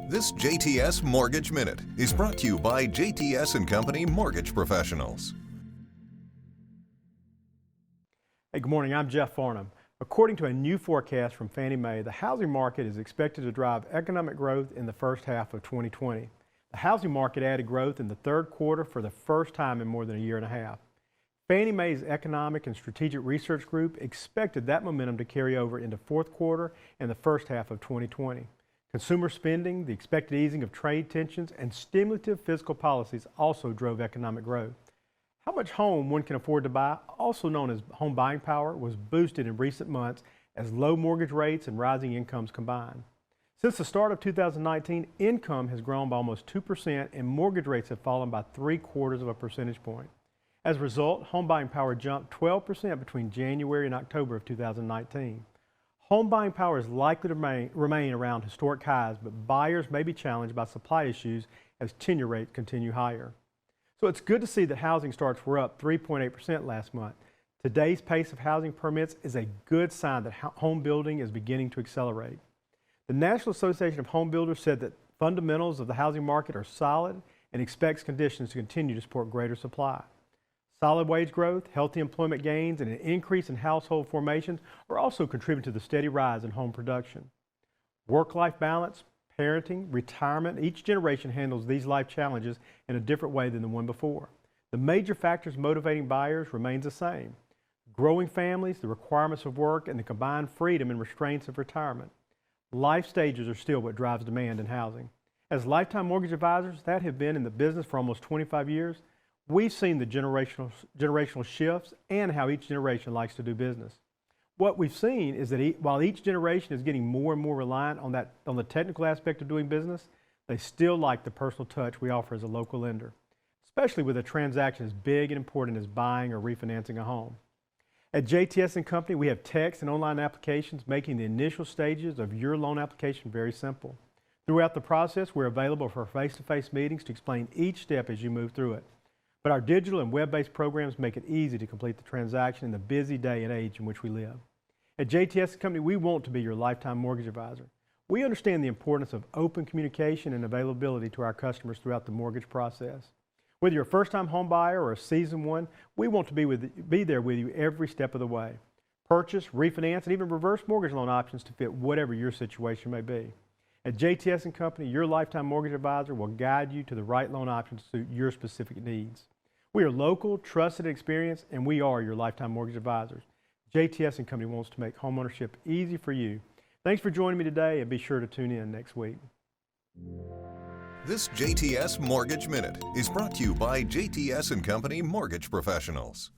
This JTS Mortgage Minute is brought to you by JTS and Company Mortgage Professionals. Hey, good morning. I'm Jeff Farnham. According to a new forecast from Fannie Mae, the housing market is expected to drive economic growth in the first half of 2020. The housing market added growth in the third quarter for the first time in more than a year and a half. Fannie Mae's Economic and Strategic Research Group expected that momentum to carry over into fourth quarter and the first half of 2020. Consumer spending, the expected easing of trade tensions, and stimulative fiscal policies also drove economic growth. How much home one can afford to buy, also known as home buying power, was boosted in recent months as low mortgage rates and rising incomes combined. Since the start of 2019, income has grown by almost 2% and mortgage rates have fallen by 3/4 of a percentage point. As a result, home buying power jumped 12% between January and October of 2019. Home buying power is likely to remain around historic highs, but buyers may be challenged by supply issues as tenure rates continue higher. So it's good to see that housing starts were up 3.8% last month. Today's pace of housing permits is a good sign that home building is beginning to accelerate. The National Association of Home Builders said that fundamentals of the housing market are solid and expects conditions to continue to support greater supply. Solid wage growth, healthy employment gains, and an increase in household formations are also contributing to the steady rise in home production. Work-life balance, parenting, retirement, each generation handles these life challenges in a different way than the one before. The major factors motivating buyers remains the same: growing families, the requirements of work, and the combined freedom and restraints of retirement. Life stages are still what drives demand in housing. As lifetime mortgage advisors that have been in the business for almost 25 years, we've seen the generational shifts and how each generation likes to do business. What we've seen is that while each generation is getting more and more reliant on the technical aspect of doing business, they still like the personal touch we offer as a local lender, especially with a transaction as big and important as buying or refinancing a home. At JTS and Company, we have text and online applications making the initial stages of your loan application very simple. Throughout the process, we're available for face-to-face meetings to explain each step as you move through it. But our digital and web-based programs make it easy to complete the transaction in the busy day and age in which we live. At JTS Company, we want to be your lifetime mortgage advisor. We understand the importance of open communication and availability to our customers throughout the mortgage process. Whether you're a first-time home buyer or a seasoned one, we want to be there with you every step of the way. Purchase, refinance, and even reverse mortgage loan options to fit whatever your situation may be. At JTS and Company, your lifetime mortgage advisor will guide you to the right loan options to suit your specific needs. We are local, trusted, and experienced, and we are your lifetime mortgage advisors. JTS and Company wants to make homeownership easy for you. Thanks for joining me today, and be sure to tune in next week. This JTS Mortgage Minute is brought to you by JTS and Company Mortgage Professionals.